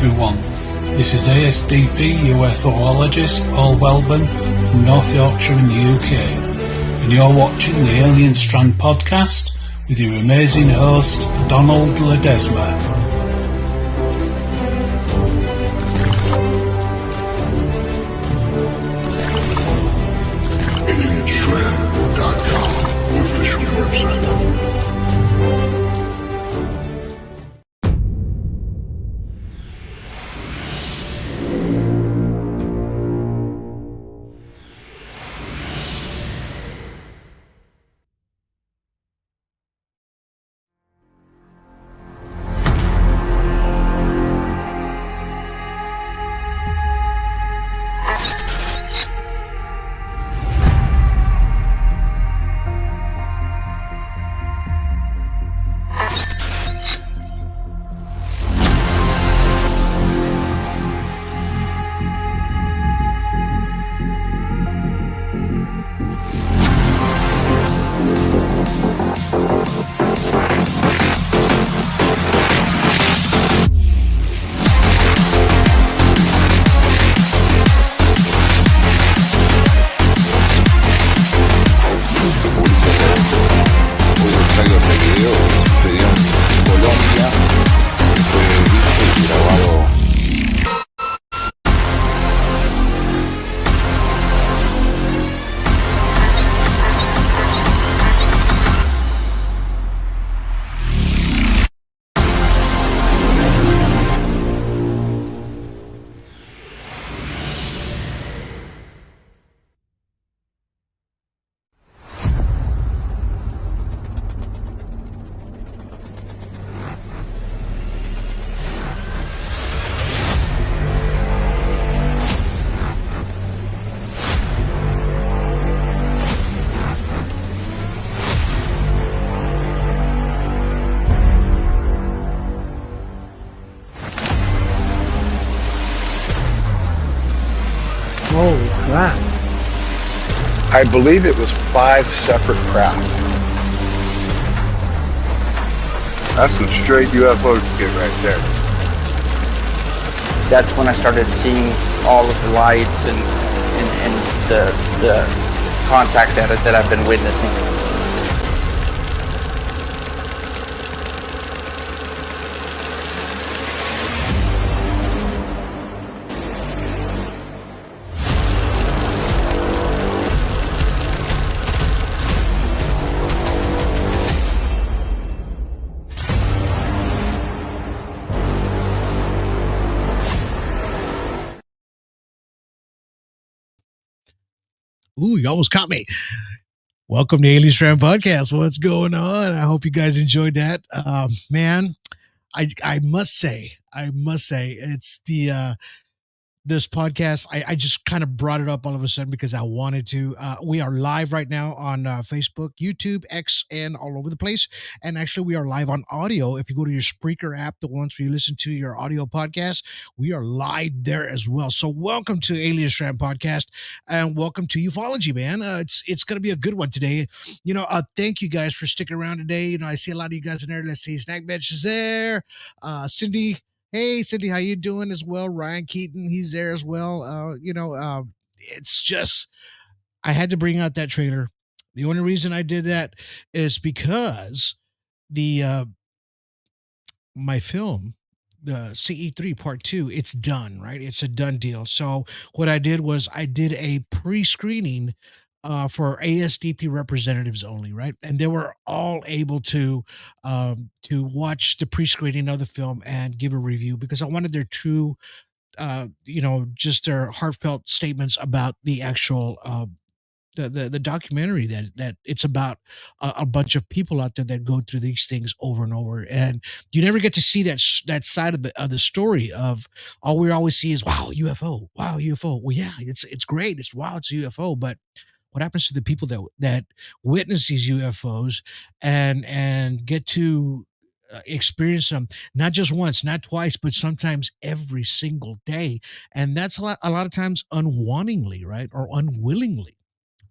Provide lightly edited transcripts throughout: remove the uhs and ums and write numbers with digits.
everyone. This is ASDP UFOologist Paul Welburn from North Yorkshire in the UK, and you're watching the Alien Strand podcast with your amazing host, Donald Ledesma. AlienStrand.com, official website. Holy crap. I believe it was 5 separate craft. That's some straight UFO shit right there. That's when I started seeing all of the lights and the contact that I've been witnessing. Ooh, you almost caught me. Welcome to Alien Strand Podcast. What's going on? I hope you guys enjoyed that. Man, I must say, it's this podcast. I just kind of brought it up all of a sudden because I wanted to. We are live right now on Facebook, YouTube, X, and all over the place. And actually, we are live on audio. If you go to your Spreaker app, the ones where you listen to your audio podcast, we are live there as well. So welcome to Alien Strand Podcast, and welcome to Ufology, man. It's going to be a good one today. Thank you guys for sticking around today. I see a lot of you guys in there. Let's see, Snack Bench is there. Cindy. Hey, Cindy, how you doing as well? Ryan Keaton, he's there as well. It's just, I had to bring out that trailer. The only reason I did that is because my film, the CE3 Part 2, it's done, right? It's a done deal. So what I did was I did a pre-screening for ASDP representatives only, right? And they were all able to watch the pre-screening of the film and give a review because I wanted their true, just their heartfelt statements about the actual the documentary that it's about a bunch of people out there that go through these things over and over, and you never get to see that side of the story of all we always see is wow UFO. Well, yeah, it's great. It's wow, it's a UFO, but what happens to the people that witness these UFOs and get to experience them not just once, not twice, but sometimes every single day? And that's a lot of times unwantingly, right, or unwillingly.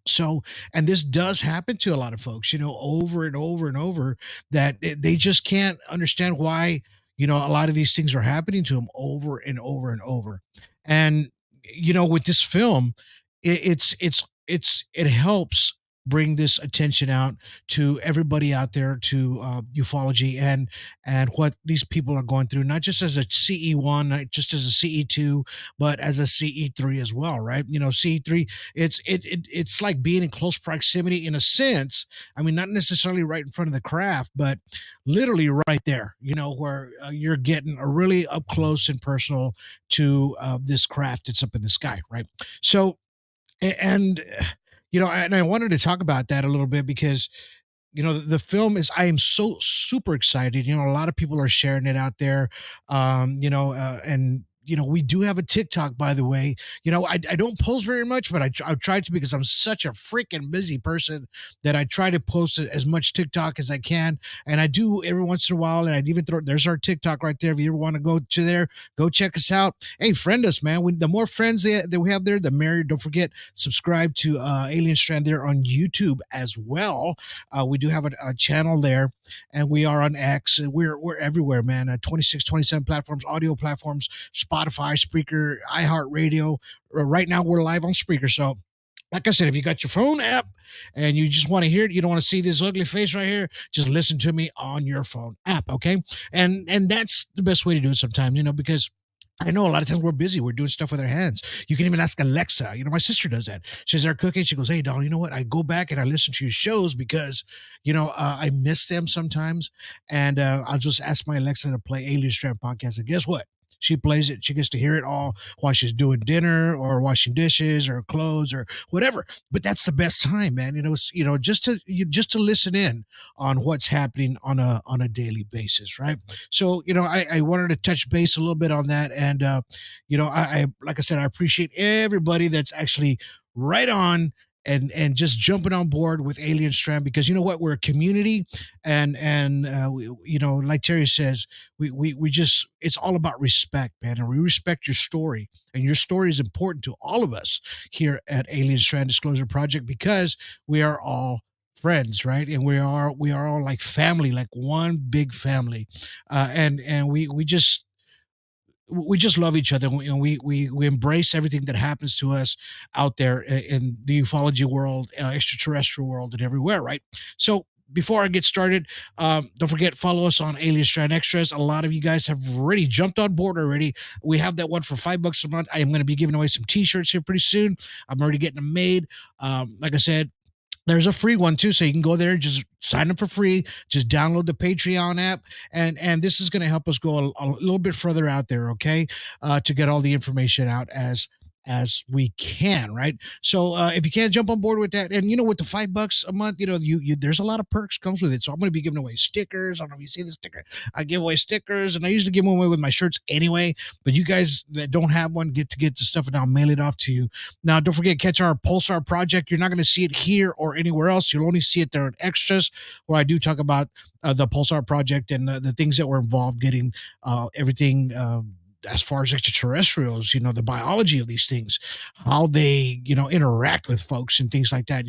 So, and this does happen to a lot of folks, over and over and over, that they just can't understand why a lot of these things are happening to them over and over and over. And with this film, it helps bring this attention out to everybody out there to ufology and what these people are going through, not just as a CE1, not just as a CE2, but as a CE3 as well, right? CE3, it's like being in close proximity in a sense. I mean, not necessarily right in front of the craft, but literally right there, where you're getting a really up close and personal to this craft that's up in the sky, right? So, and and I wanted to talk about that a little bit because the film is, I am so super excited. A lot of people are sharing it out there. And we do have a TikTok, by the way. I don't post very much, but I've tried to, because I'm such a freaking busy person that I try to post as much TikTok as I can. And I do every once in a while. And I'd even there's our TikTok right there. If you ever want to go to there, go check us out. Hey, friend us, man. The more friends that we have there, the merrier. Don't forget, subscribe to Alien Strand there on YouTube as well. We do have a channel there, and we are on X. We're everywhere, man. 26, 27 platforms, audio platforms, Spotify, Spreaker, iHeartRadio. Right now, we're live on Spreaker. So, like I said, if you got your phone app and you just want to hear it, you don't want to see this ugly face right here, just listen to me on your phone app, okay? And that's the best way to do it sometimes, because I know a lot of times we're busy. We're doing stuff with our hands. You can even ask Alexa. My sister does that. She's there cooking. She goes, "Hey, Don, you know what? I go back and I listen to your shows because, I miss them sometimes. And I'll just ask my Alexa to play Alien Strand podcast. And guess what? She plays it. She gets to hear it all while she's doing dinner or washing dishes or clothes or whatever. But that's the best time, man. Just to listen in on what's happening on a daily basis, right? So, I wanted to touch base a little bit on that, and I like I said, I appreciate everybody that's actually right on and just jumping on board with Alien Strand, because you know what, we're a community, and like Terry says, we just, it's all about respect, man, and we respect your story, and your story is important to all of us here at Alien Strand Disclosure Project, because we are all friends, right? And we are all like family, like one big family, and we just love each other. We embrace everything that happens to us out there in the ufology world, extraterrestrial world, and everywhere, right? So before I get started, don't forget, follow us on Alien Strand Extras. A lot of you guys have already jumped on board already. We have that one for $5 a month. I am going to be giving away some t-shirts here pretty soon. I'm already getting them made. Like I said, there's a free one too, so you can go there, just sign up for free, just download the Patreon app, and this is going to help us go a little bit further out there, okay, to get all the information out as we can, right? So if you can't jump on board with that, and with the $5 a month, you there's a lot of perks comes with it. So I'm going to be giving away stickers. I don't know if you see the sticker. I give away stickers, and I usually give them away with my shirts anyway. But you guys that don't have one, get the stuff, and I'll mail it off to you. Now, don't forget, catch our Pulsar project. You're not going to see it here or anywhere else. You'll only see it there in extras, where I do talk about the Pulsar project and the things that were involved getting everything. As far as extraterrestrials, the biology of these things, how they, interact with folks and things like that,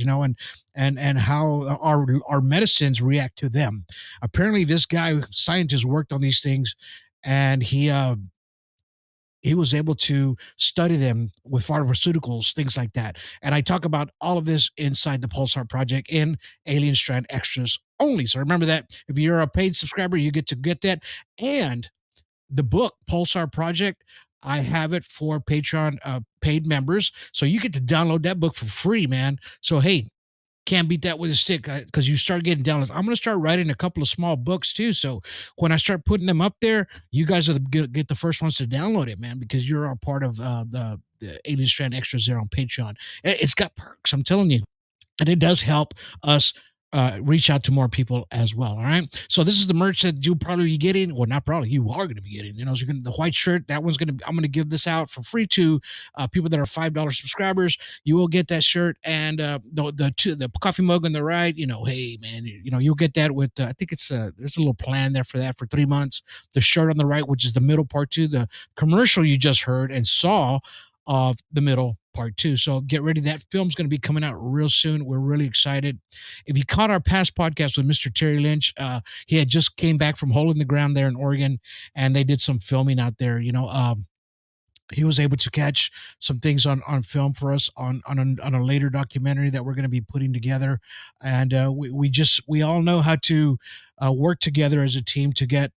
and how our medicines react to them. Apparently, this guy, scientist, worked on these things, and he was able to study them with pharmaceuticals, things like that. And I talk about all of this inside the Pulsar Project in Alien Strand Extras only. So remember that if you're a paid subscriber, you get to get that. And the book Pulsar Project, I have it for Patreon paid members, so you get to download that book for free, man. So hey, can't beat that with a stick, because you start getting downloads. I'm going to start writing a couple of small books too, so when I start putting them up there, you guys are get the first ones to download it, man, because you're a part of the Alien Strand Extras there on Patreon. It's got perks, I'm telling you, and it does help us reach out to more people as well. All right. So this is the merch that you'll probably be getting. Well, not probably, you are going to be getting. So you're going to, the white shirt, that one's going to, I'm going to give this out for free to people that are $5 subscribers. You will get that shirt, and the coffee mug on the right. Hey man, you'll get that with. I think it's there's a little plan there for that for 3 months. The shirt on the right, which is the middle part too. The commercial you just heard and saw of the middle Part 2. So get ready. That film's going to be coming out real soon. We're really excited. If you caught our past podcast with Mr. Terry Lynch, he had just came back from Hole in the Ground there in Oregon, and they did some filming out there. He was able to catch some things on film for us on a later documentary that we're going to be putting together, and we all know how to work together as a team to get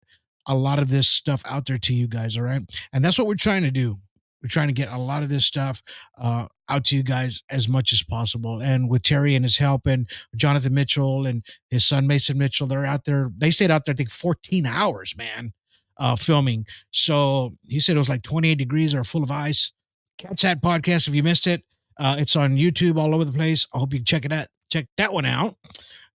a lot of this stuff out there to you guys. All right, and that's what we're trying to do. We're trying to get a lot of this stuff out to you guys as much as possible. And with Terry and his help, and Jonathan Mitchell and his son Mason Mitchell, they're out there. They stayed out there, I think, 14 hours, man, filming. So he said it was like 28 degrees or full of ice. Catch that podcast if you missed it. It's on YouTube all over the place. I hope you check it out. Check that one out.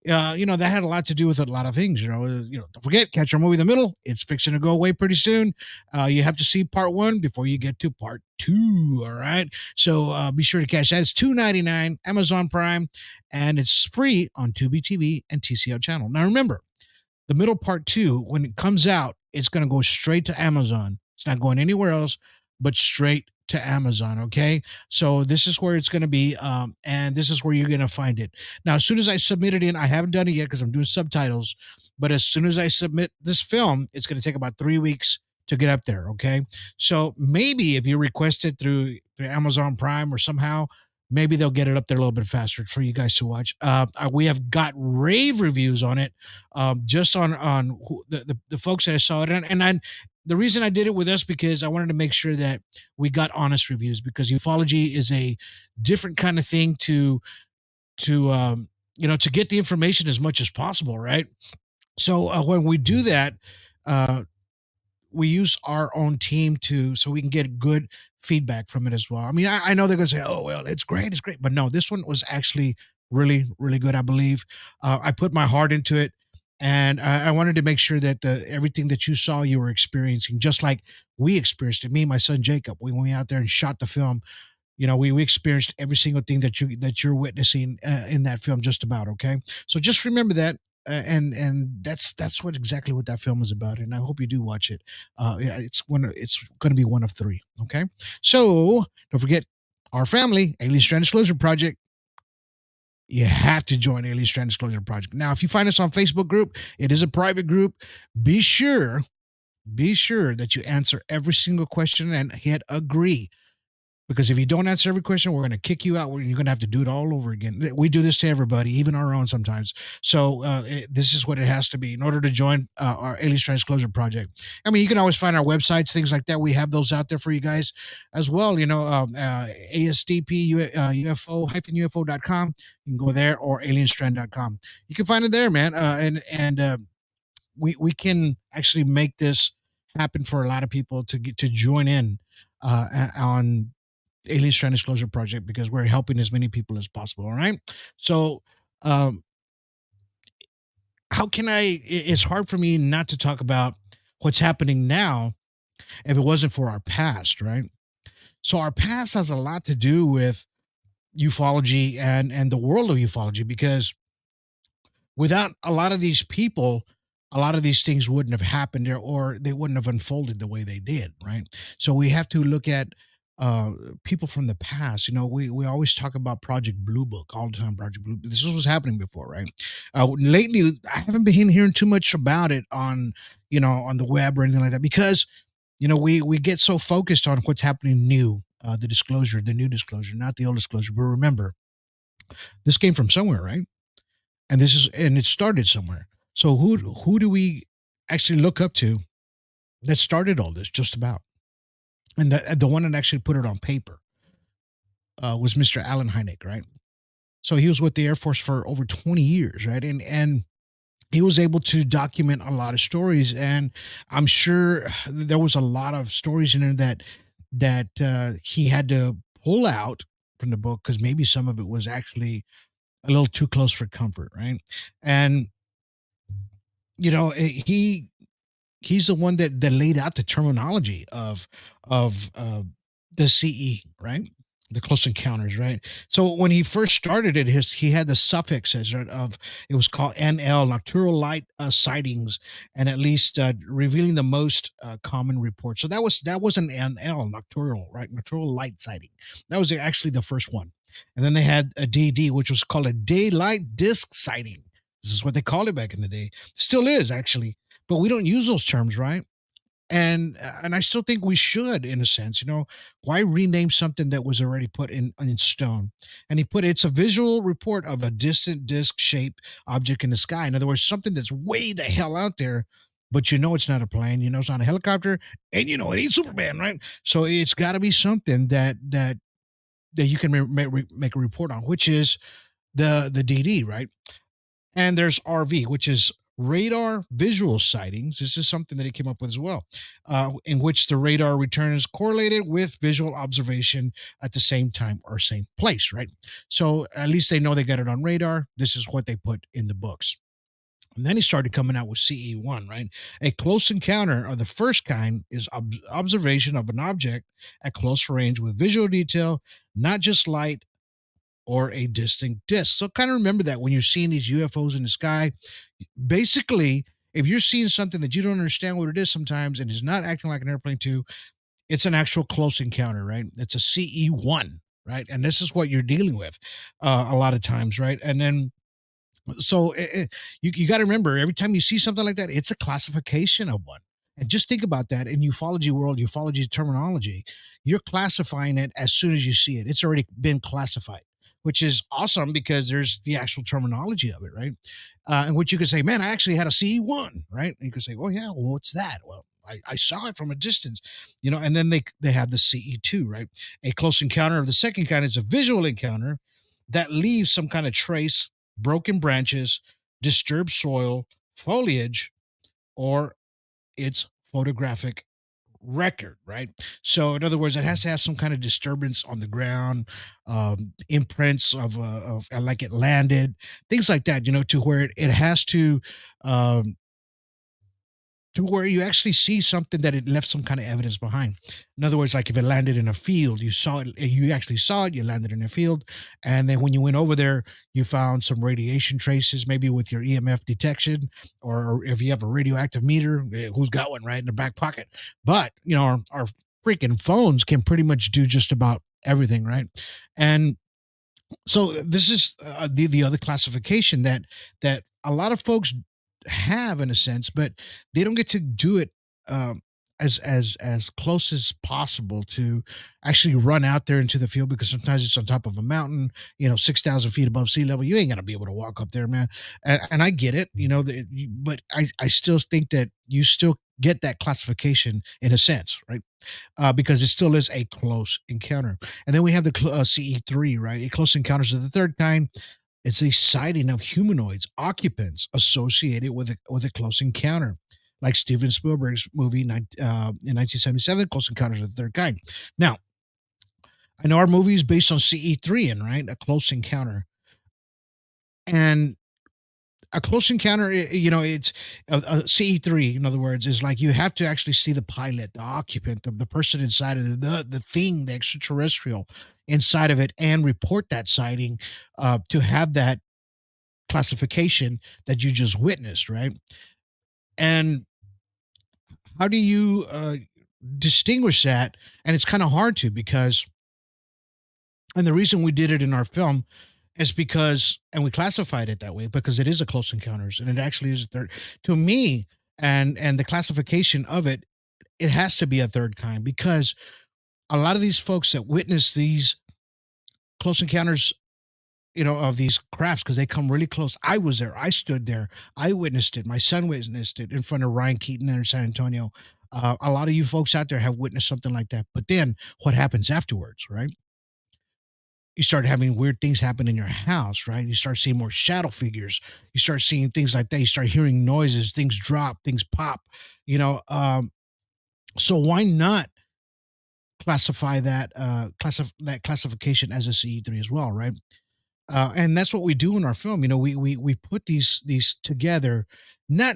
That had a lot to do with a lot of things. Don't forget, catch our movie, The Middle. It's fixing to go away pretty soon. You have to see part 1 before you get to part 2. All right. So be sure to catch that. It's $2.99 Amazon Prime, and it's free on Tubi TV and TCL channel. Now remember, The Middle Part 2, when it comes out, it's going to go straight to Amazon. It's not going anywhere else, but straight to Amazon. Okay. So this is where it's going to be. And this is where you're going to find it. Now, as soon as I submit it in, I haven't done it yet because I'm doing subtitles, but as soon as I submit this film, it's going to take about 3 weeks to get up there. Okay. So maybe if you request it through Amazon Prime or somehow, maybe they'll get it up there a little bit faster for you guys to watch. We have got rave reviews on it, just on the folks that I saw it. And the reason I did it with us because I wanted to make sure that we got honest reviews, because ufology is a different kind of thing to get the information as much as possible, right? So when we do that, we use our own team so we can get good feedback from it as well. I mean, I know they're going to say, oh, well, it's great. But no, this one was actually really, really good, I believe. I put my heart into it, and I wanted to make sure that everything that you saw, you were experiencing, just like we experienced it. Me and my son, Jacob, we went out there and shot the film. We experienced every single thing that you're witnessing in that film, just about. Okay. So just remember that. And that's exactly what that film is about, and I hope you do watch it. It's going to be one of 3. Okay, so don't forget our family, Alien Strand Disclosure Project. You have to join Alien Strand Disclosure Project. Now, if you find us on Facebook group, it is a private group. Be sure that you answer every single question and hit agree. Because if you don't answer every question, we're going to kick you out. You're going to have to do it all over again. We do this to everybody, even our own sometimes. So this is what it has to be in order to join our Alien Strand Disclosure Project. I mean, you can always find our websites, things like that. We have those out there for you guys as well. ASDP, UFO-UFO.com. You can go there, or alienstrand.com. You can find it there, man. We can actually make this happen for a lot of people to join in on Alien Strand Disclosure Project, because we're helping as many people as possible. All right. So, how can it's hard for me not to talk about what's happening now if it wasn't for our past, right? So our past has a lot to do with ufology and the world of ufology, because without a lot of these people, a lot of these things wouldn't have happened there, or they wouldn't have unfolded the way they did, right? So we have to look at people from the past. We always talk about Project Blue Book all the time. Project Blue. This was happening before, right? Lately, I haven't been hearing too much about it on the web or anything like that, because we get so focused on what's happening new, the new disclosure, not the old disclosure. But remember, this came from somewhere, right? And it started somewhere. So who do we actually look up to that started all this, just about? And the one that actually put it on paper was Mr. Allen Hynek, right? So he was with the Air Force for over 20 years, right? And he was able to document a lot of stories, and I'm sure there was a lot of stories in there that he had to pull out from the book, because maybe some of it was actually a little too close for comfort, right? And he's the one that laid out the terminology of the CE, right? The Close Encounters, right? So when he first started it, he had the suffixes, right, of it was called NL, Nocturnal Light Sightings, and at least revealing the most common reports. So that was an NL, Nocturnal, right? Nocturnal Light Sighting. That was actually the first one, and then they had a DD, which was called a Daylight Disc Sighting. This is what they called it back in the day. Still is actually, but we don't use those terms, right? And I still think we should, in a sense. Why rename something that was already put in stone? And he put it's a visual report of a distant disc shaped object in the sky. In other words, something that's way the hell out there, but it's not a plane, it's not a helicopter, and it ain't Superman, right? So it's got to be something that you can make a report on, which is the DD, right? And there's RV, which is radar visual sightings. This is something that he came up with as well, in which the radar return is correlated with visual observation at the same time or same place, right? So at least they know they got it on radar. This is what they put in the books. And then he started coming out with CE1, right? A close encounter of the first kind is observation of an object at close range with visual detail, not just light or a distinct disk. So kind of remember that when you're seeing these UFOs in the sky. Basically, if you're seeing something that you don't understand what it is sometimes and is not acting like an airplane too, it's an actual close encounter, right? It's a CE1, right? And this is what you're dealing with a lot of times, right? And then so you got to remember, every time you see something like that, it's a classification of one. And just think about that in ufology world, ufology terminology. You're classifying it as soon as you see it. It's already been classified, which is awesome because there's the actual terminology of it, right? In which you could say, man, I actually had a CE1, right? And you could say, oh yeah, well, what's that? Well, I saw it from a distance, and then they have the CE2, right? A close encounter of the second kind is a visual encounter that leaves some kind of trace, broken branches, disturbed soil, foliage, or its photographic record, right? So, in other words, it has to have some kind of disturbance on the ground, imprints of like it landed, things like that, to where it has um, to where you actually see something that it left some kind of evidence behind. In other words, like if it landed in a field, you saw it, you actually saw it, you landed in a field. And then when you went over there, you found some radiation traces, maybe with your EMF detection, or if you have a radioactive meter, who's got one right in the back pocket? But, our freaking phones can pretty much do just about everything, right? And so this is the other classification that a lot of folks have in a sense, but they don't get to do it as close as possible to actually run out there into the field, because sometimes it's on top of a mountain, 6,000 feet above sea level. You ain't gonna be able to walk up there, man. And I get it, but I still think that you still get that classification in a sense, right? Because it still is a close encounter. And then we have the CE3, right? A close encounters of the third kind. It's a sighting of humanoids, occupants associated with a close encounter, like Steven Spielberg's movie in 1977, Close Encounters of the Third Kind. Now, I know our movie is based on CE3, and right, a close encounter, and a close encounter, it's a CE3. In other words, is like you have to actually see the pilot, the occupant, the person inside of it, the thing, the extraterrestrial inside of it, and report that sighting to have that classification that you just witnessed, right? And how do you distinguish that? And it's kind of hard to, because, and the reason we did it in our film is because, and we classified it that way because it is a close encounters, and it actually is a third to me. And the classification of it, it has to be a third kind, because a lot of these folks that witness these close encounters, of these crafts, because they come really close. I was there. I stood there. I witnessed it. My son witnessed it in front of Ryan Keaton there in San Antonio. A lot of you folks out there have witnessed something like that. But then what happens afterwards, right? You start having weird things happen in your house, right? You start seeing more shadow figures. You start seeing things like that. You start hearing noises, things drop, things pop, you know. So why not classify that classification as a CE3 as well, right? And that's what we do in our film. We put these together, not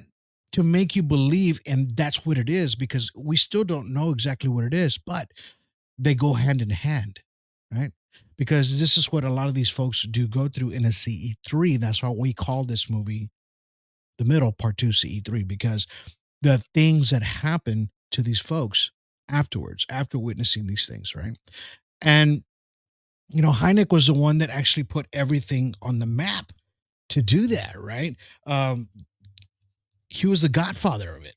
to make you believe, and that's what it is, because we still don't know exactly what it is, but they go hand in hand, right? because this is what a lot of these folks do go through in a CE3. That's why we call this movie The Middle Part 2 CE3, because the things that happen to these folks afterwards, after witnessing these things, right? And, Hynek was the one that actually put everything on the map to do that, right? Um, he was the godfather of it,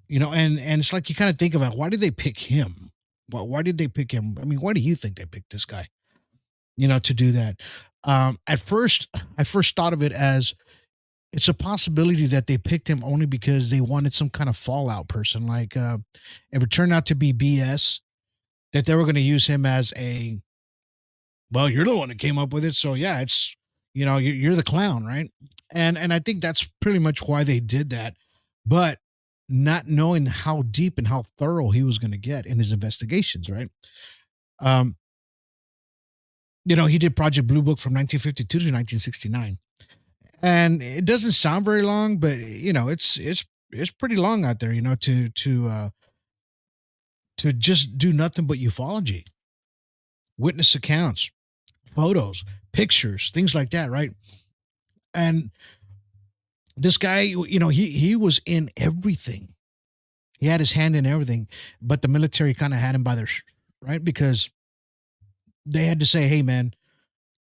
and it's like you kind of think about, why did they pick him? Why did they pick him? I mean, why do you think they picked this guy, to do that? At first, I first thought of it as it's a possibility that they picked him only because they wanted some kind of fallout person. Like, if it turned out to be BS, that they were going to use him as well, you're the one that came up with it. So yeah, it's, you're the clown, right? And I think that's pretty much why they did that. But not knowing how deep and how thorough he was going to get in his investigations, right? Um, he did Project Blue Book from 1952 to 1969. And it doesn't sound very long, but it's pretty long out there, to just do nothing but ufology, witness accounts, photos, pictures, things like that, right? And this guy, he was in everything. He had his hand in everything, but the military kind of had him by their right, because they had to say, "Hey, man,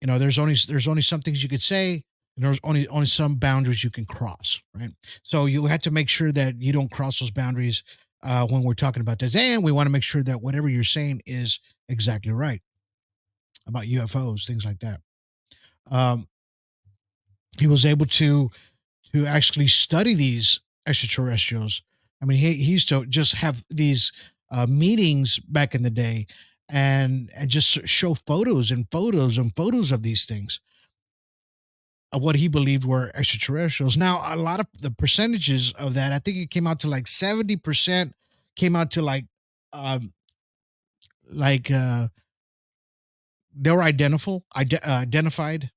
there's only some things you could say, and there's only some boundaries you can cross," right? So you had to make sure that you don't cross those boundaries when we're talking about this, and we want to make sure that whatever you're saying is exactly right about UFOs, things like that. Um, he was able to actually study these extraterrestrials. I mean, he used to just have these meetings back in the day, and just show photos and photos and photos of these things, of what he believed were extraterrestrials. Now, a lot of the percentages of that, I think it came out to like 70% came out to um, like they were identified,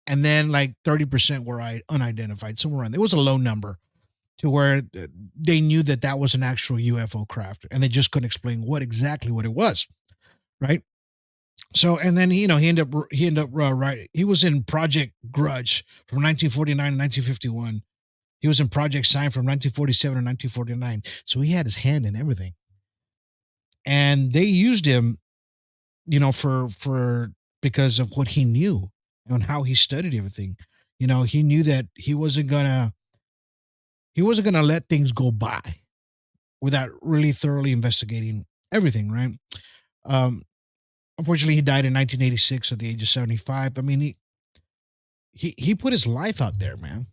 and then like 30% were unidentified, somewhere around. It was a low number to where they knew that that was an actual UFO craft, and they just couldn't explain what it was, right? So, and then right. He was in Project Grudge from 1949 to 1951. He was in Project Sign from 1947 to 1949. So he had his hand in everything, and they used him, for because of what he knew and how he studied everything. He knew that he wasn't gonna let things go by without really thoroughly investigating everything, right? Um, Unfortunately, he died in 1986 at the age of 75. I mean, he put his life out there, man,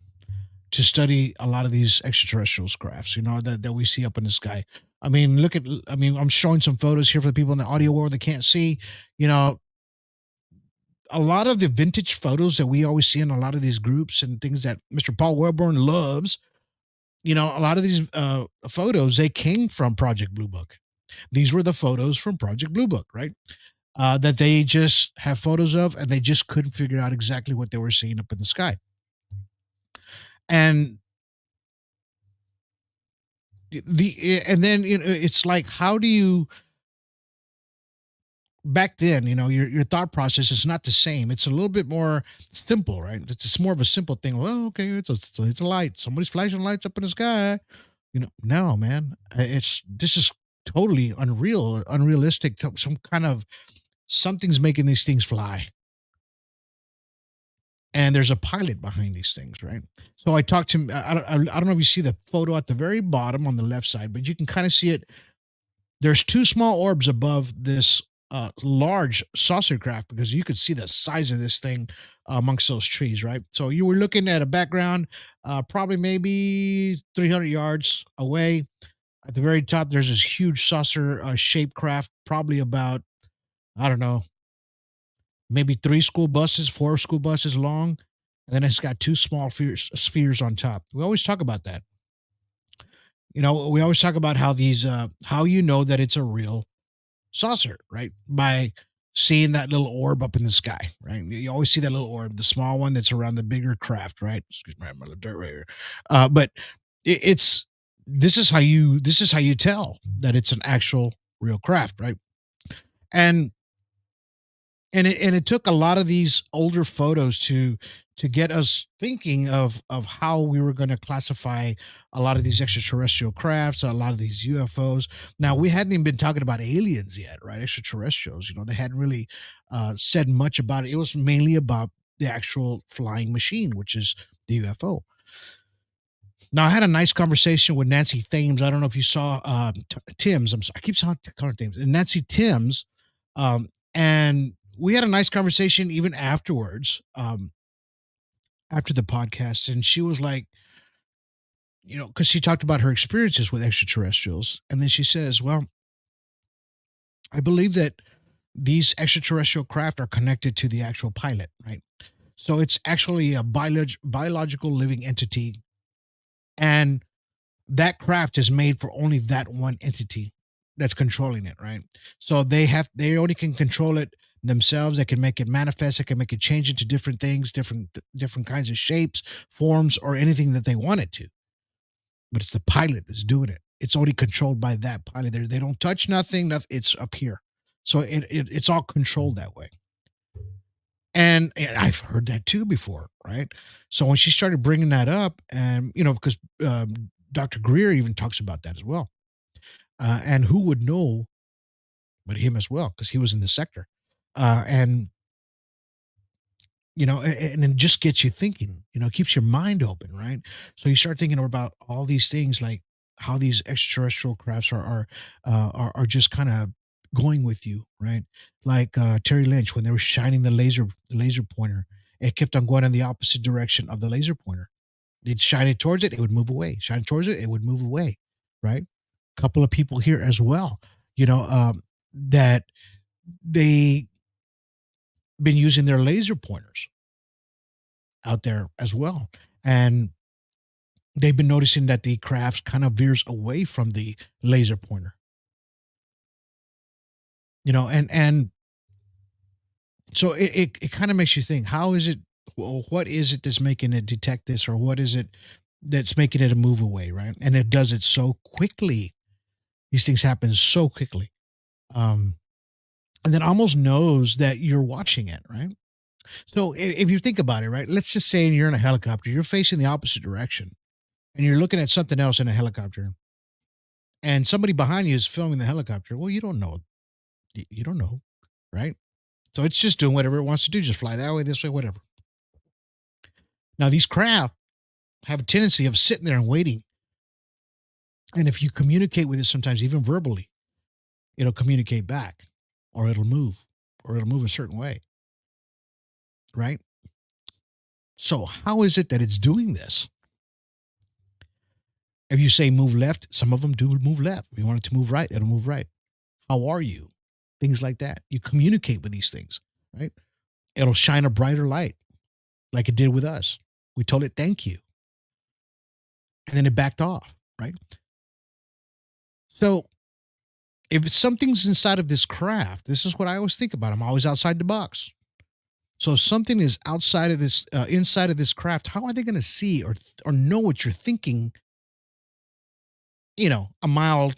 to study a lot of these extraterrestrial crafts, that we see up in the sky. I mean, I'm showing some photos here for the people in the audio world that can't see. You know, a lot of the vintage photos that we always see in a lot of these groups and things that Mr. Paul Wellborn loves, a lot of these photos, they came from Project Blue Book. These were the photos from Project Blue Book, right? That they just have photos of, and they just couldn't figure out exactly what they were seeing up in the sky. And then it's like, how do you, back then, your thought process is not the same. It's a little bit more simple, right? It's more of a simple thing. Well, okay, it's a light. Somebody's flashing lights up in the sky. No, man, this is totally unrealistic. Some kind of something's making these things fly, and there's a pilot behind these things, right? So I talked to him. I don't know if you see the photo at the very bottom on the left side, but you can kind of see it. There's two small orbs above this large saucer craft, because you could see the size of this thing amongst those trees, right? So you were looking at a background, probably maybe 300 yards away. At the very top, there's this huge saucer shaped craft, probably about, I don't know, maybe 4 school buses long. And then it's got two small spheres on top. We always talk about that. We always talk about how these, how that it's a real saucer, right? By seeing that little orb up in the sky, right? You always see that little orb, the small one that's around the bigger craft, right? Excuse me, my little dirt right here. But it's this is how you tell that it's an actual real craft, right? And And it took a lot of these older photos to get us thinking of how we were going to classify a lot of these extraterrestrial crafts, a lot of these UFOs. Now we hadn't even been talking about aliens yet, right? Extraterrestrials, they hadn't really said much about it. It was mainly about the actual flying machine, which is the UFO. Now I had a nice conversation with Nancy Thames. I don't know if you saw Timms. I keep calling her Thames. And Nancy Timms, and we had a nice conversation even afterwards, after the podcast. And she was like, because she talked about her experiences with extraterrestrials, and then she says, "Well, I believe that these extraterrestrial craft are connected to the actual pilot, right? So it's actually a biological living entity, and that craft is made for only that one entity that's controlling it, right? So they only can control it themselves. They can make it manifest. They can make it change into different things, different kinds of shapes, forms, or anything that they want it to. But it's the pilot that's doing it. It's only controlled by that pilot. They don't touch nothing. It's up here. So it's all controlled that way. And I've heard that too before, right? So when she started bringing that up, and because Dr. Greer even talks about that as well, and who would know but him as well, because he was in the sector, and and it just gets you thinking, keeps your mind open, right? So you start thinking about all these things, like how these extraterrestrial crafts are just kind of going with you, right? Like Terry Lynch, when they were shining the laser pointer, it kept on going in the opposite direction of the laser pointer. They'd shine it towards it, it would move away. Shine towards it, it would move away, right? A couple of people here as well, that they been using their laser pointers out there as well. And they've been noticing that the craft kind of veers away from the laser pointer. And so it kind of makes you think, how is it, what is it that's making it detect this, or what is it that's making it a move away, right? And it does it so quickly. These things happen so quickly. And then almost knows that you're watching it, right? So if you think about it, right, let's just say you're in a helicopter, you're facing the opposite direction, and you're looking at something else in a helicopter, and somebody behind you is filming the helicopter. Well, you don't know. You don't know, right? So it's just doing whatever it wants to do, just fly that way, this way, whatever. Now, these craft have a tendency of sitting there and waiting. And if you communicate with it sometimes, even verbally, it'll communicate back, or it'll move a certain way, right? So how is it that it's doing this? If you say move left, some of them do move left. If you want it to move right, it'll move right. How are you? Things like that. You communicate with these things, right? It'll shine a brighter light like it did with us. We told it thank you. And then it backed off, right? So if something's inside of this craft, this is what I always think about. I'm always outside the box. So if something is outside of this, inside of this craft, how are they going to see or know what you're thinking, a mile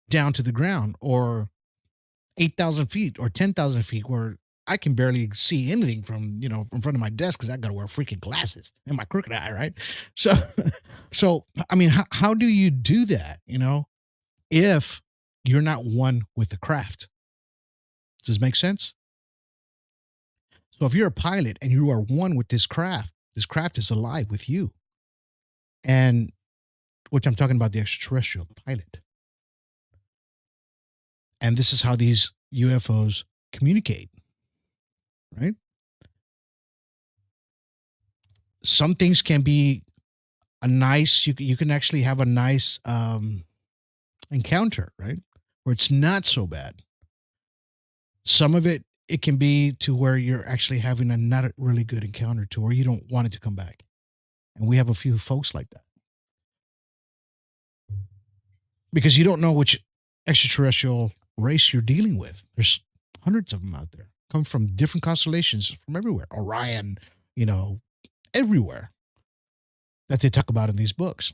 down to the ground, or 8,000 feet or 10,000 feet, where I can barely see anything from, in front of my desk, because I got to wear freaking glasses and my crooked eye, right? So, I mean, how do you do that, if you're not one with the craft? Does this make sense? So if you're a pilot and you are one with this craft is alive with you. And which I'm talking about the extraterrestrial, the pilot. And this is how these UFOs communicate, right? Some things can be a nice, you can actually have a nice encounter, right? Where it's not so bad. Some of it can be to where you're actually having a not really good encounter, to where you don't want it to come back. And we have a few folks like that. Because you don't know which extraterrestrial race you're dealing with. There's hundreds of them out there, come from different constellations from everywhere. Orion, everywhere that they talk about in these books.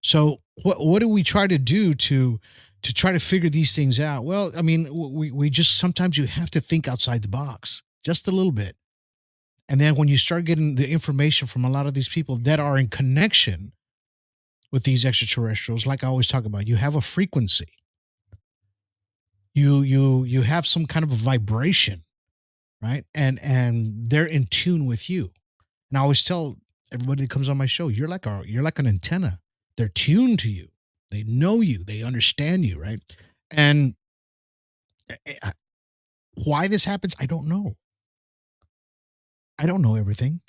So what do we try to do to to try to figure these things out. Well, I mean, we just sometimes you have to think outside the box just a little bit. And then when you start getting the information from a lot of these people that are in connection with these extraterrestrials, like I always talk about, you have a frequency. You have some kind of a vibration, right? And they're in tune with you. And I always tell everybody that comes on my show, you're like an antenna. They're tuned to you. They know you. They understand you, right? And why this happens, I don't know. I don't know everything.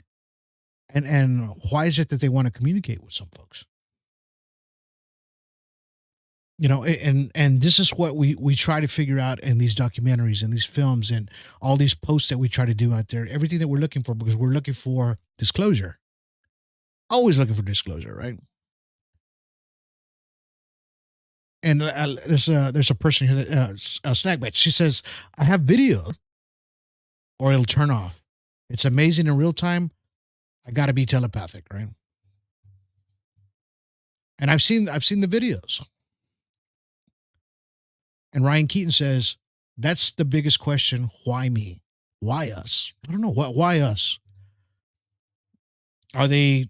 And why is it that they want to communicate with some folks? You know, and this is what we try to figure out in these documentaries and these films and all these posts that we try to do out there. Everything that we're looking for, because we're looking for disclosure. Always looking for disclosure, right? And there's a person here that Snackbait. She says, "I have video, or it'll turn off. It's amazing in real time. I got to be telepathic, right?" And I've seen the videos. And Ryan Keaton says, "That's the biggest question. Why me? Why us? I don't know. Why us? Are they,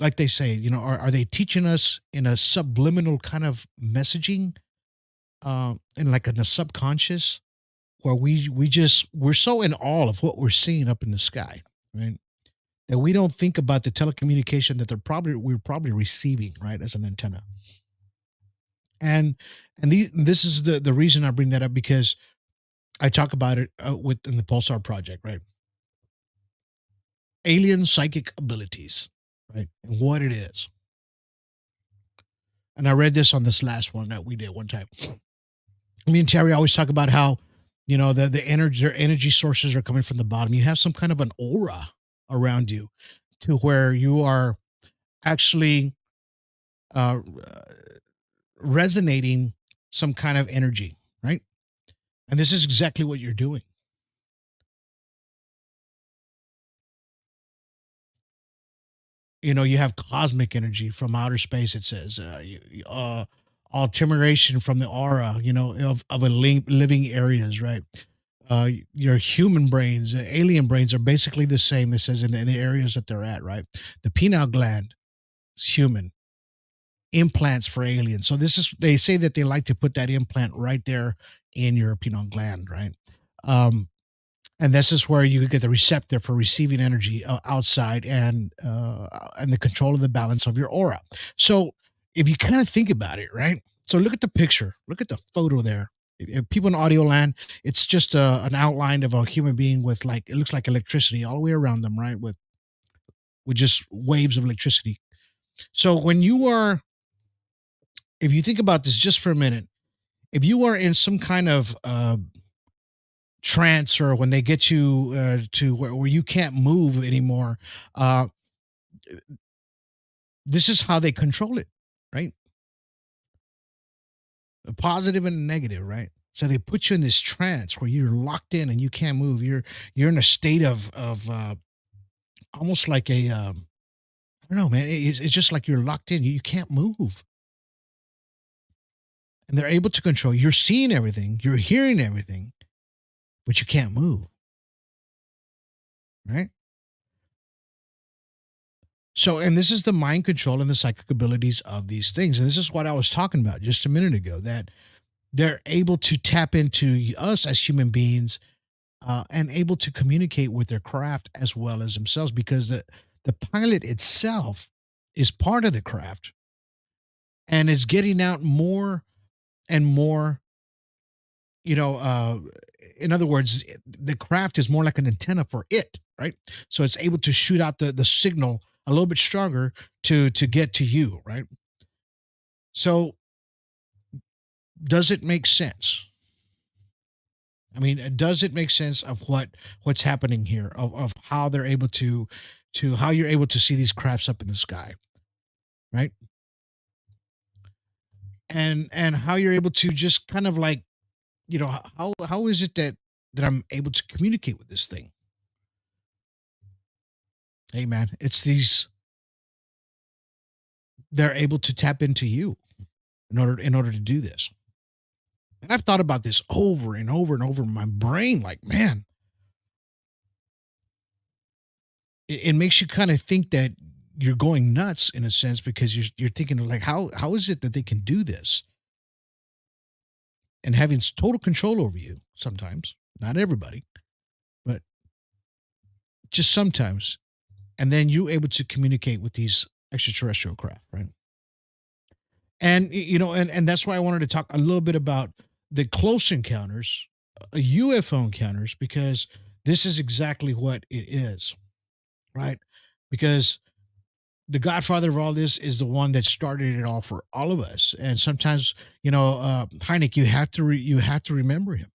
like they say, you know, are they teaching us in a subliminal kind of messaging, in like in a subconscious, where we're so in awe of what we're seeing up in the sky, right? That we don't think about the telecommunication that we're probably receiving, right, as an antenna." And this is the reason I bring that up, because I talk about it within the Pulsar project, right? Alien psychic abilities, right? And what it is. And I read this on this last one that we did one time. Me and Terry always talk about how, you know, the energy, their energy sources are coming from the bottom. You have some kind of an aura around you, to where you are actually uh, resonating some kind of energy, right? And this is exactly what you're doing. You know, you have cosmic energy from outer space. It says, alteration from the aura, you know, of living areas, right? Your human brains, alien brains are basically the same. It says in the areas that they're at, right? The pineal gland is human. Implants for aliens. So they say that they like to put that implant right there in your pineal gland, right? And this is where you get the receptor for receiving energy outside, and the control of the balance of your aura. So if you kind of think about it, right? So look at the picture, look at the photo there. If people in audio land, it's just an outline of a human being with, like, it looks like electricity all the way around them, right? With just waves of electricity. So if you think about this just for a minute, if you are in some kind of trance, or when they get you to where you can't move anymore, uh, this is how they control it, right? A positive and a negative, right? So they put you in this trance where you're locked in and you can't move. You're in a state of almost like I don't know, man. It's just like you're locked in. You can't move, and they're able to control. You're seeing everything, you're hearing everything, but you can't move, right? So, and this is the mind control and the psychic abilities of these things. And this is what I was talking about just a minute ago, that they're able to tap into us as human beings, and able to communicate with their craft as well as themselves, because the pilot itself is part of the craft, and is getting out more and more, you know, in other words, the craft is more like an antenna for it, right? So it's able to shoot out the signal a little bit stronger to get to you, right? So does it make sense? I mean, does it make sense of what's happening here, of how they're able to how you're able to see these crafts up in the sky, right? And how you're able to just kind of like, you know, how is it that I'm able to communicate with this thing? Hey man, it's these, they're able to tap into you in order to do this. And I've thought about this over and over and over in my brain. Like, man, it makes you kind of think that you're going nuts in a sense, because you're thinking like, how is it that they can do this? And having total control over you sometimes, not everybody, but just sometimes. And then you're able to communicate with these extraterrestrial craft, right? And and that's why I wanted to talk a little bit about the close encounters, UFO encounters, because this is exactly what it is, right? Because the godfather of all this is the one that started it all for all of us. And sometimes, Heineck, you have to remember him.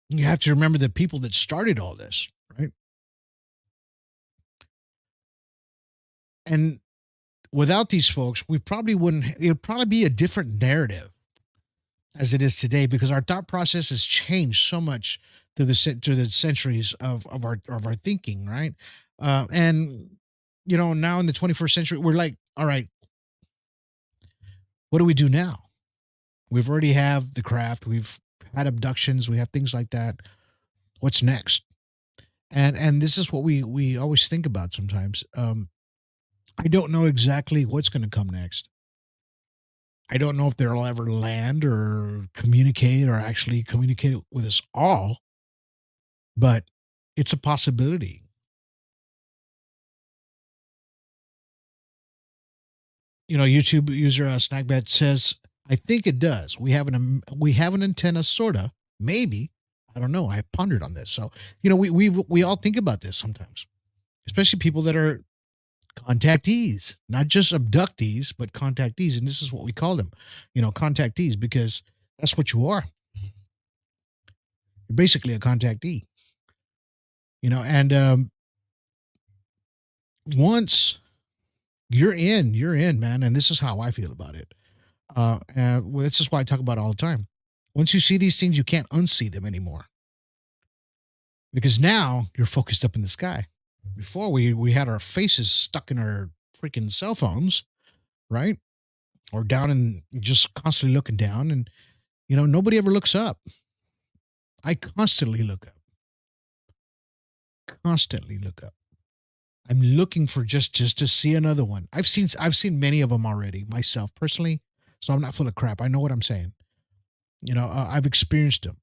You have to remember the people that started all this, right? And without these folks, we probably wouldn't. It would probably be a different narrative as it is today, because our thought process has changed so much through the centuries of our thinking, right? And now in the 21st century, we're like, all right, what do we do now? We've already have the craft, we've had abductions, we have things like that. What's next? And this is what we always think about sometimes. I don't know exactly what's going to come next. I don't know if they'll ever land or communicate or actually communicate with us all, but it's a possibility. YouTube user Snackbat says, "I think it does. We have an antenna, sorta, maybe. I don't know. I've pondered on this. So we all think about this sometimes, especially people that are contactees, not just abductees, but contactees. And this is what we call them, contactees, because that's what you are. You're basically a contactee, and once you're in, man. And this is how I feel about it. Well, this is why I talk about it all the time. Once you see these things, you can't unsee them anymore, because now you're focused up in the sky. Before we had our faces stuck in our freaking cell phones, right? Or down and just constantly looking down, and nobody ever looks up. I constantly look up. Constantly look up. I'm looking for just to see another one. I've seen many of them already myself personally, so I'm not full of crap. I know what I'm saying. I've experienced them.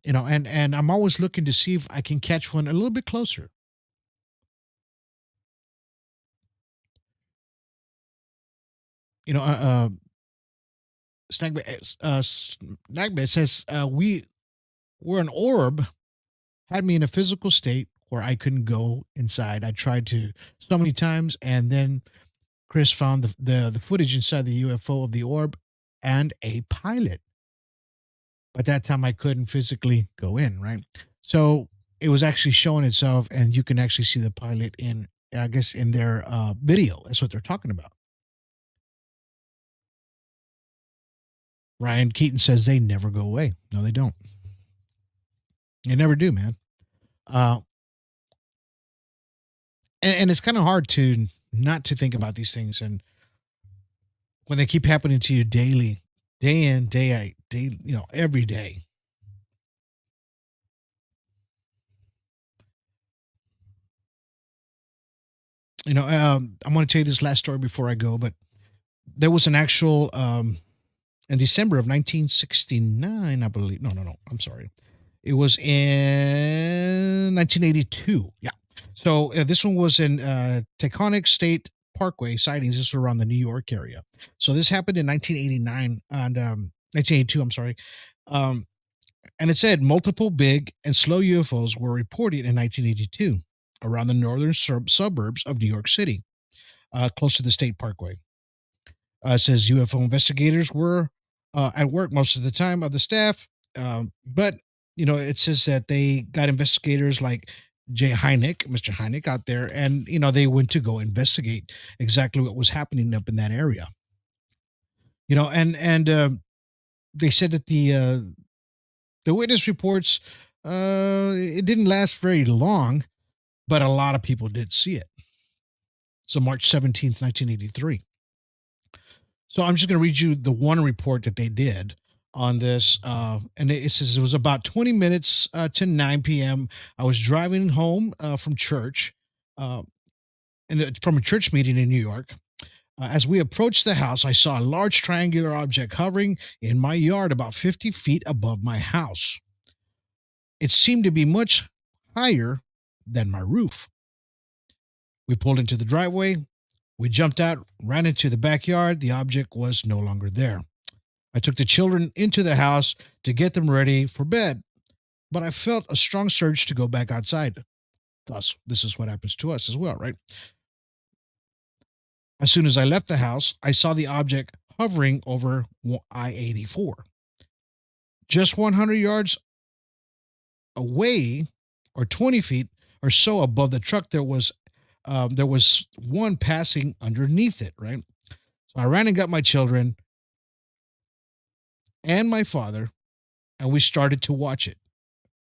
And I'm always looking to see if I can catch one a little bit closer. Snagbed says, we're an orb had me in a physical state where I couldn't go inside. I tried to so many times, and then Chris found the footage inside the UFO of the orb and a pilot. But that time I couldn't physically go in, right? So it was actually showing itself, and you can actually see the pilot in, I guess, in their video. That's what they're talking about. Ryan Keaton says they never go away. No, they don't. They never do, man. And it's kind of hard to not to think about these things, and when they keep happening to you daily, day in, day out, every day. I'm going to tell you this last story before I go, but there was an actual in December of 1969, I believe. No, I'm sorry. It was in 1982. Yeah. So this one was in Taconic State Parkway sightings. This was around the New York area. So this happened in 1989 and 1982. I'm sorry. And it said multiple big and slow UFOs were reported in 1982 around the northern suburbs of New York City, close to the State Parkway. It says UFO investigators were at work most of the time of the staff, but it says that they got investigators like Mr. Heineck out there, and they went to go investigate exactly what was happening up in that area. And they said that the witness reports, it didn't last very long, but a lot of people did see it. So March 17th, 1983. So I'm just going to read you the one report that they did on this. And it says it was about 20 minutes to 9 p.m. I was driving home from church, uh, from a church meeting in New York. As we approached the house, I saw a large triangular object hovering in my yard about 50 feet above my house. It seemed to be much higher than my roof. We pulled into the driveway. We jumped out, ran into the backyard. The object was no longer there. I took the children into the house to get them ready for bed, but I felt a strong surge to go back outside. Thus, this is what happens to us as well, right? As soon as I left the house, I saw the object hovering over I-84. Just 100 yards away, or 20 feet or so above the truck, there was one passing underneath it, right? So I ran and got my children and my father, and we started to watch it.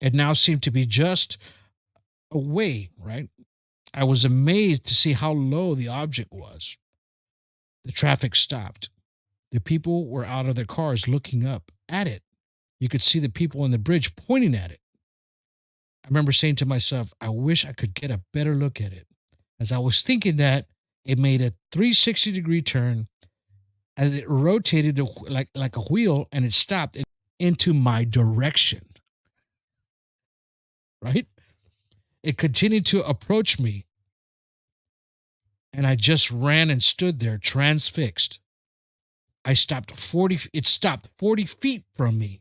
It now seemed to be just away, right? I was amazed to see how low the object was. The traffic stopped. The people were out of their cars looking up at it. You could see the people on the bridge pointing at it. I remember saying to myself, I wish I could get a better look at it. As I was thinking that, it made a 360-degree turn as it rotated like a wheel, and it stopped into my direction. Right? It continued to approach me, and I just ran and stood there transfixed. It stopped 40 feet from me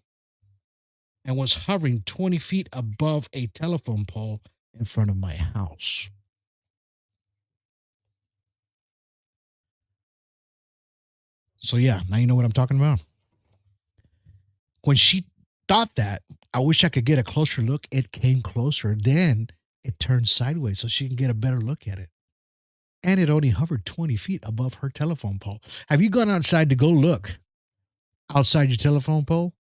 and was hovering 20 feet above a telephone pole in front of my house. So yeah, now you know what I'm talking about. When she thought that, I wish I could get a closer look. It came closer. Then it turned sideways so she can get a better look at it. And it only hovered 20 feet above her telephone pole. Have you gone outside to go look outside your telephone pole?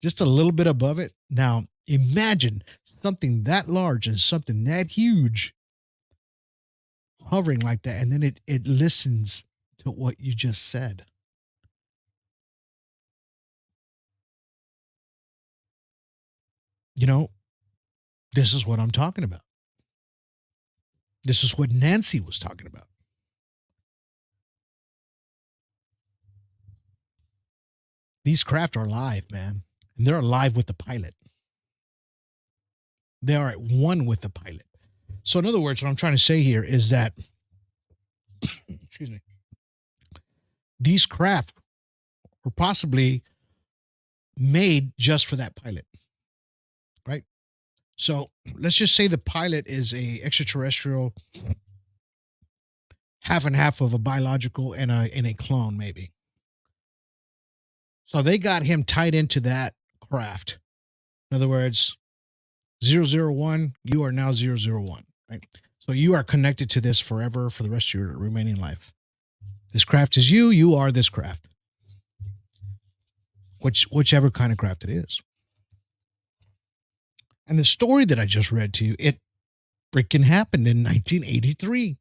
Just a little bit above it. Now, imagine something that large and something that huge hovering like that. And then it listens to what you just said. You know, this is what I'm talking about. This is what Nancy was talking about. These craft are alive, man. And they're alive with the pilot. They are at one with the pilot. So in other words, what I'm trying to say here is that, excuse me, these craft were possibly made just for that pilot, right? So let's just say the pilot is a extraterrestrial, half and half of a biological and a clone, maybe. So they got him tied into that craft. In other words, 001, you are now 001, right? So you are connected to this forever for the rest of your remaining life. This craft is you, you are this craft. Whichever kind of craft it is. And the story that I just read to you, it freaking happened in 1983,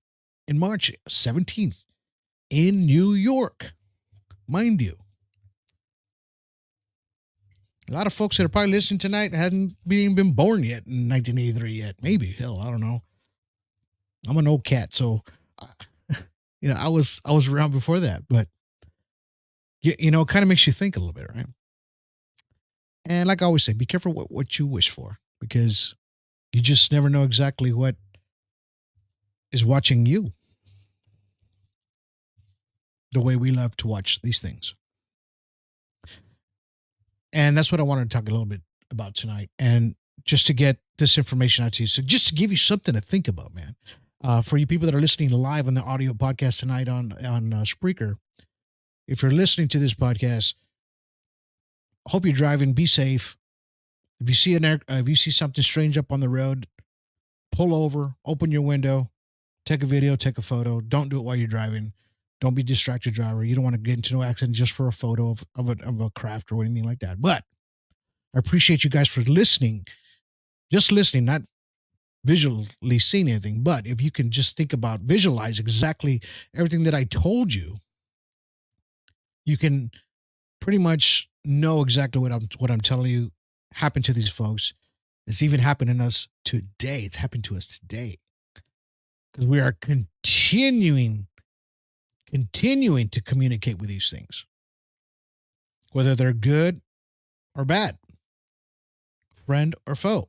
in March 17th, in New York, mind you. A lot of folks that are probably listening tonight hadn't even been born yet in 1983 yet. Maybe, hell, I don't know. I'm an old cat, so you know, I was around before that, but you know, it kind of makes you think a little bit, right? And like I always say, be careful what you wish for, because you just never know exactly what is watching you. The way we love to watch these things. And that's what I wanted to talk a little bit about tonight. And just to get this information out to you. So just to give you something to think about, man. For you people that are listening live on the audio podcast tonight on Spreaker, if you're listening to this podcast, I hope you're driving. Be safe. If you see something strange up on the road, pull over, open your window, take a video, take a photo. Don't do it while you're driving. Don't be a distracted driver. You don't want to get into no accident just for a photo of a craft or anything like that. But I appreciate you guys for listening. Just listening, not visually seeing anything. But if you can just think about, visualize exactly everything that I told you, you can pretty much know exactly what I'm telling you happened to these folks. It's even happening to us today. It's happened to us today because we are continuing to communicate with these things, whether they're good or bad, friend or foe.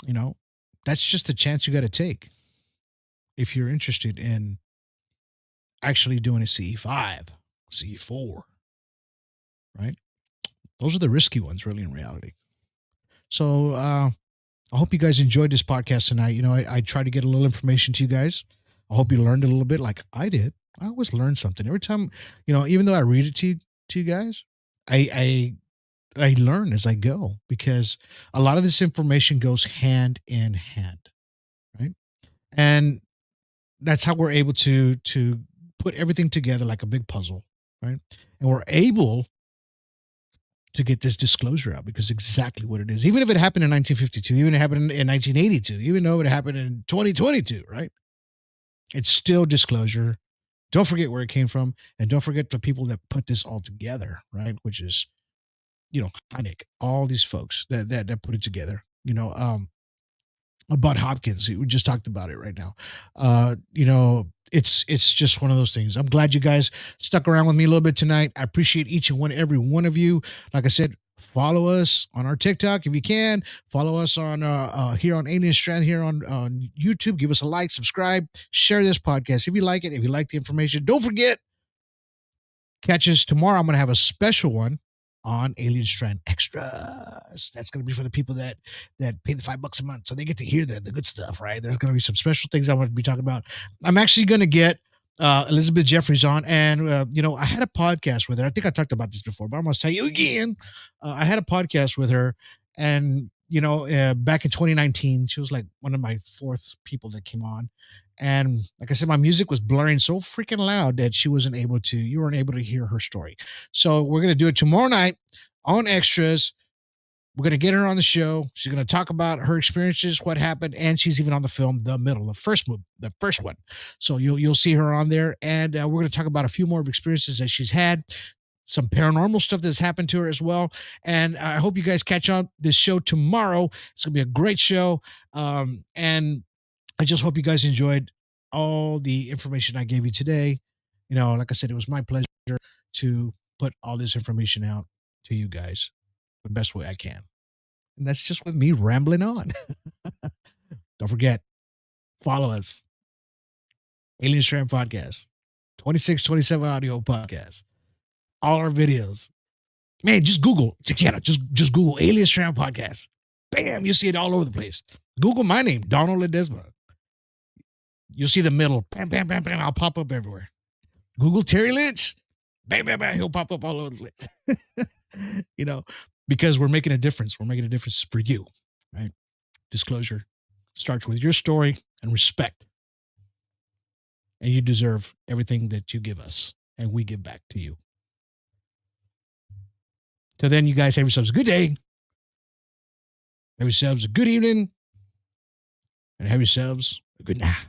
You know, that's just a chance you got to take if you're interested in actually doing a CE5, CE4, right? Those are the risky ones, really, in reality. So I hope you guys enjoyed this podcast tonight. You know, I tried to get a little information to you guys. I hope you learned a little bit like I did. I always learn something. Every time, you know, even though I read it to you guys, I learn as I go because a lot of this information goes hand in hand, right? And that's how we're able to put everything together like a big puzzle, right? And we're able to get this disclosure out because exactly what it is. Even if it happened in 1952, even if it happened in 1982, even though it happened in 2022, right? It's still disclosure. Don't forget where it came from, and don't forget the people that put this all together, right? Which is, you know, Heineck, all these folks that put it together. You know, about Hopkins, we just talked about it right now. You know, it's just one of those things. I'm glad you guys stuck around with me a little bit tonight. I appreciate each and every one of you. Like I said, follow us on our TikTok if you can. Follow us on here on Alien Strand here on YouTube. Give us a like, subscribe, share this podcast if you like it. If you like the information, don't forget. Catch us tomorrow. I'm going to have a special one on Alien Strand Extras. That's going to be for the people that pay the $5 a month, so they get to hear the good stuff, right? There's going to be some special things I want to be talking about. I'm actually going to get Elizabeth Jeffries on, and you know, I had a podcast with her. I think I talked about this before, but I'm going to tell you again. I had a podcast with her, and you know, back in 2019, she was like one of my fourth people that came on. And like I said, my music was blaring so freaking loud that you weren't able to hear her story. So we're going to do it tomorrow night on Extras. We're going to get her on the show. She's going to talk about her experiences, what happened, and she's even on the film, the first one. So you'll see her on there. And we're going to talk about a few more experiences that she's had, some paranormal stuff that's happened to her as well. And I hope you guys catch on this show tomorrow. It's going to be a great show. And I just hope you guys enjoyed all the information I gave you today. You know, like I said, it was my pleasure to put all this information out to you guys the best way I can. And that's just with me rambling on. Don't forget, follow us. Alien Strand Podcast, 2627 audio podcast. All our videos. Man, just Google. Just Google Alien Strand Podcast. Bam, you see it all over the place. Google my name, Donald Ledesma. You'll see the middle. Bam, bam, bam, bam. I'll pop up everywhere. Google Terry Lynch. Bam, bam, bam. He'll pop up all over the place. You know, because we're making a difference. We're making a difference for you, right? Disclosure starts with your story and respect. And you deserve everything that you give us, and we give back to you. Till then, you guys have yourselves a good day. Have yourselves a good evening. And have yourselves a good night.